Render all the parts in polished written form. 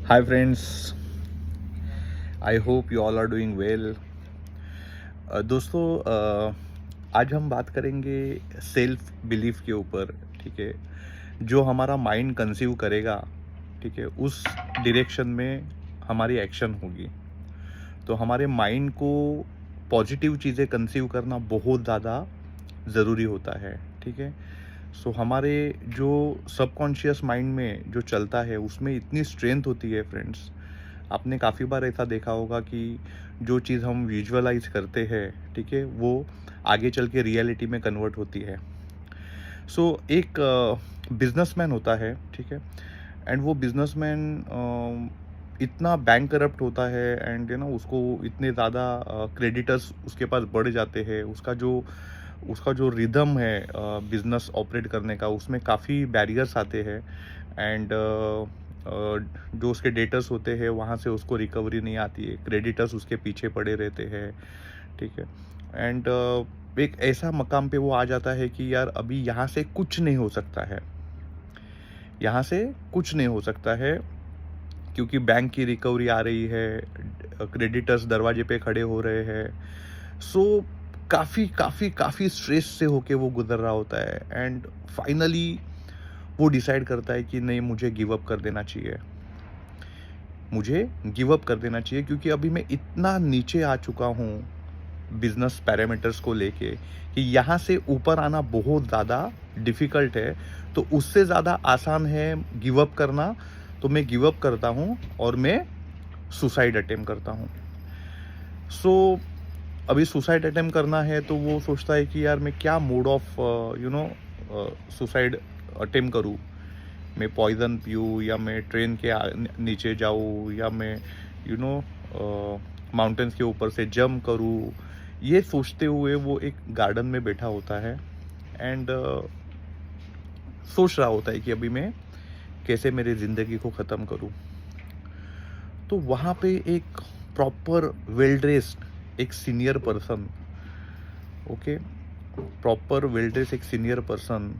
Hi friends, I hope you all are doing well. दोस्तों, आज हम बात करेंगे सेल्फ बिलीफ के ऊपर। ठीक है, जो हमारा माइंड कंसीव करेगा, ठीक है, उस डायरेक्शन में हमारी एक्शन होगी। तो हमारे माइंड को पॉजिटिव चीज़ें कंसीव करना बहुत ज़्यादा ज़रूरी होता है। ठीक है, सो हमारे जो सबकॉन्शियस माइंड में जो चलता है उसमें इतनी स्ट्रेंथ होती है फ्रेंड्स। आपने काफ़ी बार ऐसा देखा होगा कि जो चीज़ हम विजुअलाइज करते हैं, ठीक है, वो आगे चल के रियलिटी में कन्वर्ट होती है। सो एक बिजनेसमैन होता है, ठीक है, एंड वो बिजनेसमैन इतना बैंक करप्ट होता है एंड उसको इतने ज़्यादा क्रेडिटर्स उसके पास बढ़ जाते हैं। उसका जो रिदम है बिजनेस ऑपरेट करने का, उसमें काफ़ी बैरियर्स आते हैं एंड जो उसके डेटर्स होते हैं वहाँ से उसको रिकवरी नहीं आती है, क्रेडिटर्स उसके पीछे पड़े रहते हैं। ठीक है, एंड एक ऐसा मकाम पे वो आ जाता है कि यार अभी यहाँ से कुछ नहीं हो सकता है, यहाँ से कुछ नहीं हो सकता है, क्योंकि बैंक की रिकवरी आ रही है, क्रेडिटर्स दरवाजे पे खड़े हो रहे हैं। सो काफ़ी काफ़ी काफ़ी स्ट्रेस से होके वो गुजर रहा होता है एंड फाइनली वो डिसाइड करता है कि नहीं, मुझे गिव अप कर देना चाहिए, मुझे गिव अप कर देना चाहिए, क्योंकि अभी मैं इतना नीचे आ चुका हूँ बिजनेस पैरामीटर्स को लेके कि यहाँ से ऊपर आना बहुत ज़्यादा डिफ़िकल्ट है। तो उससे ज़्यादा आसान है गिव अप करना। तो मैं गिव अप करता हूँ और मैं सुसाइड अटेम्प्ट करता हूँ। सो अभी सुसाइड अटेम्प्ट करना है तो वो सोचता है कि यार मैं क्या मोड ऑफ सुसाइड अटेम्प्ट करूँ। मैं पॉइज़न पीऊँ या मैं ट्रेन के नीचे जाऊँ या मैं यू नो माउंटेन्स के ऊपर से जंप करूँ। ये सोचते हुए वो एक गार्डन में बैठा होता है एंड सोच रहा होता है कि अभी मैं कैसे मेरी ज़िंदगी को ख़त्म करूँ। तो वहाँ पे एक प्रॉपर वेल ड्रेस्ड एक senior person, okay, proper well dressed एक सीनियर पर्सन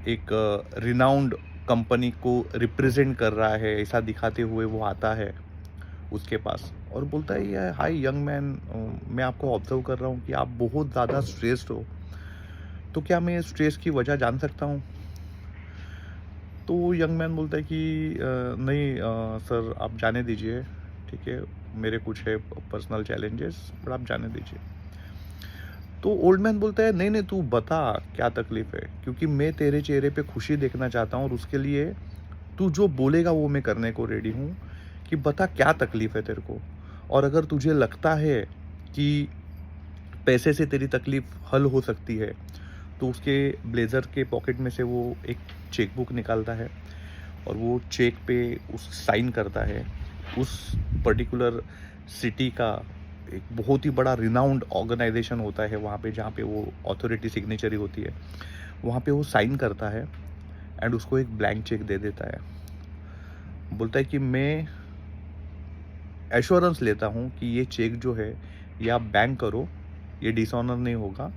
एक रिनाउंड कंपनी को रिप्रेजेंट कर रहा है ऐसा दिखाते हुए वो आता है उसके पास और बोलता है, ये हाय यंग मैन, मैं आपको ऑब्जर्व कर रहा हूँ कि आप बहुत ज़्यादा स्ट्रेस्ड हो, तो क्या मैं स्ट्रेस की वजह जान सकता हूँ। तो यंग मैन बोलता है कि नहीं सर, आप जाने दीजिए, ठीक है, मेरे कुछ है पर्सनल चैलेंजेस, पर आप जाने दीजिए। तो ओल्ड मैन बोलता है, नहीं नहीं, तू बता क्या तकलीफ है, क्योंकि मैं तेरे चेहरे पे खुशी देखना चाहता हूँ और उसके लिए तू जो बोलेगा वो मैं करने को रेडी हूँ। कि बता क्या तकलीफ है तेरे को, और अगर तुझे लगता है कि पैसे से तेरी तकलीफ हल हो सकती है तो उसके ब्लेज़र के पॉकेट में से वो एक चेक बुक निकालता है और वो चेक पे उस साइन करता है। उस पर्टिकुलर सिटी का एक बहुत ही बड़ा रिनाउंड ऑर्गेनाइजेशन होता है वहाँ पे, जहाँ पे वो अथॉरिटी सिग्नेचरी होती है, वहाँ पे वो साइन करता है एंड उसको एक ब्लैंक चेक दे देता है। बोलता है कि मैं एश्योरेंस लेता हूँ कि ये चेक जो है ये आप बैंक करो, ये डिसऑनर नहीं होगा,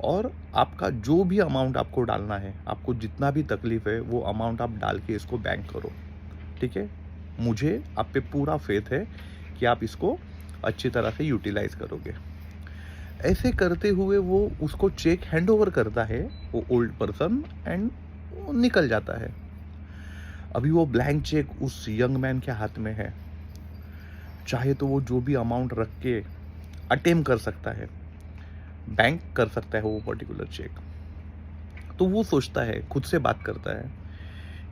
और आपका जो भी अमाउंट आपको डालना है, आपको जितना भी तकलीफ है वो अमाउंट आप डाल के इसको बैंक करो। ठीक है, मुझे आप पे पूरा फेथ है कि आप इसको अच्छी तरह से यूटिलाइज करोगे। ऐसे करते हुए वो उसको चेक हैंड ओवर करता है, वो ओल्ड पर्सन, एंड वो निकल जाता है। अभी वो ब्लैंक चेक उस यंग मैन के हाथ में है, चाहे तो वो जो भी अमाउंट रख के अटेम्प्ट कर सकता है, बैंक कर सकता है वो पर्टिकुलर चेक। तो वो सोचता है, खुद से बात करता है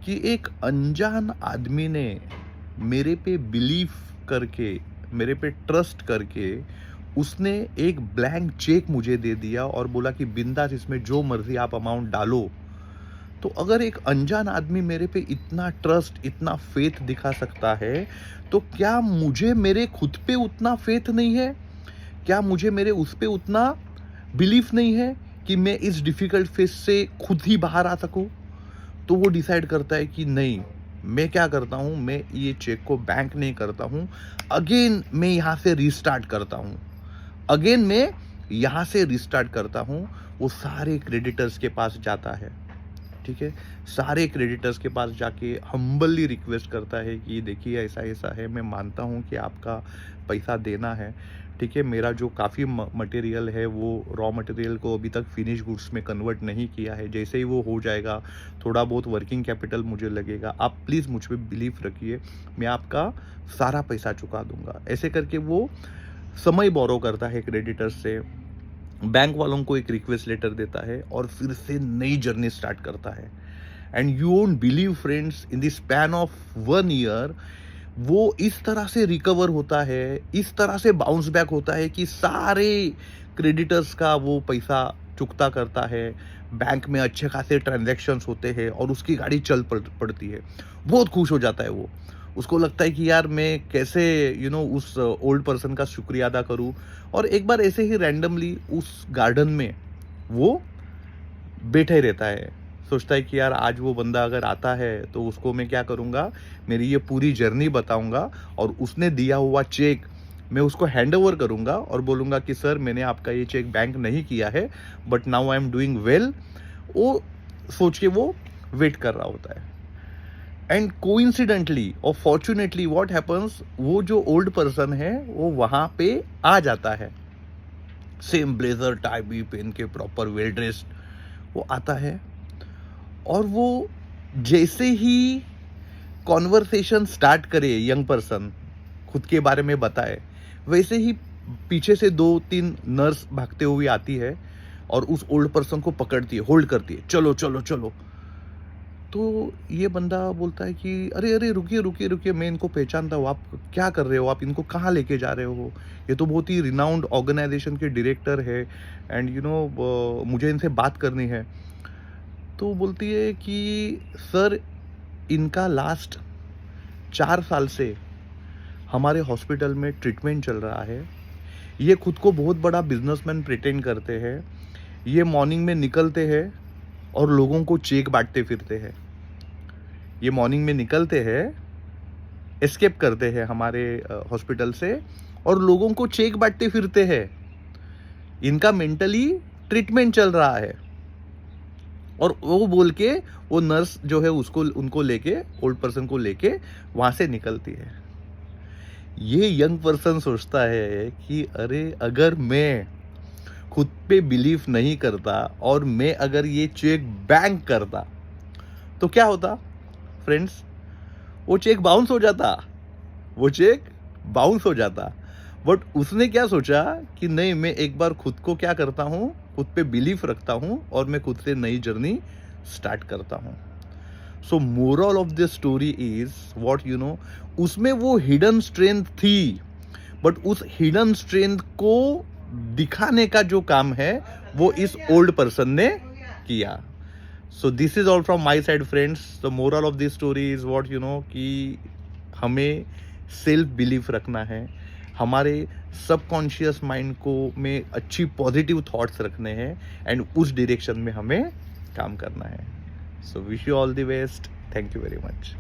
कि एक अनजान आदमी ने मेरे पे बिलीव करके, मेरे पे ट्रस्ट करके उसने एक ब्लैंक चेक मुझे दे दिया और बोला कि बिंदास इसमें जो मर्जी आप अमाउंट डालो। तो अगर एक अनजान आदमी मेरे पे इतना ट्रस्ट, इतना फेथ दिखा सकता है, तो क्या मुझे मेरे खुद पे उतना फेथ नहीं है? क्या मुझे मेरे उस पे उतना बिलीफ नहीं है कि मैं इस डिफ़िकल्ट फेज़ से खुद ही बाहर आ सकूँ? तो वो डिसाइड करता है कि नहीं, मैं क्या करता हूँ, मैं ये चेक को बैंक नहीं करता हूँ, अगेन मैं यहाँ से रीस्टार्ट करता हूँ। अगेन मैं यहाँ से रीस्टार्ट करता हूँ, वो सारे क्रेडिटर्स के पास जाता है, ठीक है। सारे क्रेडिटर्स के पास जाके हम्बली रिक्वेस्ट करता है कि देखिए ऐसा ऐसा है, मैं मानता हूँ कि आपका पैसा देना है, ठीक है। मेरा जो काफ़ी मटेरियल है वो रॉ मटेरियल को अभी तक फिनिश गुड्स में कन्वर्ट नहीं किया है, जैसे ही वो हो जाएगा थोड़ा बहुत वर्किंग कैपिटल मुझे लगेगा, आप प्लीज़ मुझ पर बिलीव रखिए, मैं आपका सारा पैसा चुका दूंगा। ऐसे करके वो समय बोरो करता है क्रेडिटर्स से, बैंक वालों को एक रिक्वेस्ट लेटर देता है और फिर से नई जर्नी स्टार्ट करता है। And you won't believe friends, in the span of 1 year वो इस तरह से रिकवर होता है, इस तरह से बाउंस बैक होता है कि सारे क्रेडिटर्स का वो पैसा चुकता करता है, बैंक में अच्छे खासे ट्रांजैक्शंस होते हैं और उसकी गाड़ी चल पड़ती है। बहुत खुश हो जाता है वो, उसको लगता है कि यार मैं कैसे उस ओल्ड पर्सन का शुक्रिया अदा करूं। और एक बार ऐसे ही रैंडमली उस गार्डन में वो बैठे ही रहता है, सोचता है कि यार आज वो बंदा अगर आता है तो उसको मैं क्या करूँगा, मेरी ये पूरी जर्नी बताऊँगा और उसने दिया हुआ चेक मैं उसको हैंड ओवर करूँगा और बोलूँगा कि सर मैंने आपका ये चेक बैंक नहीं किया है, but now I am doing well. वो सोच के वो वेट कर रहा होता है। एंड कोइंसिडेंटली और फॉर्चुनेटली व्हाट हैपन्स, वो जो ओल्ड पर्सन है वो वहाँ पे आ जाता है, सेम ब्लेजर टाई भी पहन के प्रॉपर वेल ड्रेस्ड वो आता है। और वो जैसे ही कॉन्वर्सेशन स्टार्ट करे, यंग पर्सन खुद के बारे में बताए, वैसे ही पीछे से 2-3 नर्स भागते हुए आती है और उस ओल्ड पर्सन को पकड़ती है, होल्ड करती है, चलो चलो चलो। तो ये बंदा बोलता है कि अरे अरे रुकिए रुकिए रुकिए, मैं इनको पहचानता हूँ, आप क्या कर रहे हो, आप इनको कहाँ लेके जा रहे हो, ये तो बहुत ही रिनाउंड ऑर्गेनाइजेशन के डायरेक्टर है एंड मुझे इनसे बात करनी है। तो बोलती है कि सर इनका लास्ट 4 साल से हमारे हॉस्पिटल में ट्रीटमेंट चल रहा है, ये खुद को बहुत बड़ा बिजनेसमैन प्रिटेंड करते हैं, ये मॉर्निंग में निकलते हैं और लोगों को चेक बांटते फिरते हैं, ये मॉर्निंग में निकलते हैं, एस्केप करते हैं हमारे हॉस्पिटल से और लोगों को चेक बांटते फिरते हैं, इनका मेंटली ट्रीटमेंट चल रहा है। और वो बोल के वो नर्स जो है उसको उनको लेके, ओल्ड पर्सन को लेके वहाँ से निकलती है। ये यंग पर्सन सोचता है कि अरे अगर मैं खुद पे बिलीव नहीं करता और मैं अगर ये चेक बैंक करता तो क्या होता फ्रेंड्स, वो चेक बाउंस हो जाता, वो चेक बाउंस हो जाता। बट उसने क्या सोचा कि नहीं, मैं एक बार खुद को क्या करता हूँ, खुद पे बिलीफ रखता हूँ और मैं खुद से नई जर्नी स्टार्ट करता हूँ। सो moral of this story is what उसमें वो हिडन स्ट्रेंथ थी, बट उस हिडन स्ट्रेंथ को दिखाने का जो काम है वो इस ओल्ड पर्सन ने किया। So this is all from my side friends. The moral of this story is what कि हमें सेल्फ बिलीफ रखना है, हमारे सबकॉन्शियस माइंड को में अच्छी पॉजिटिव थॉट्स रखने हैं एंड उस डायरेक्शन में हमें काम करना है। So wish you all the best, thank you very much.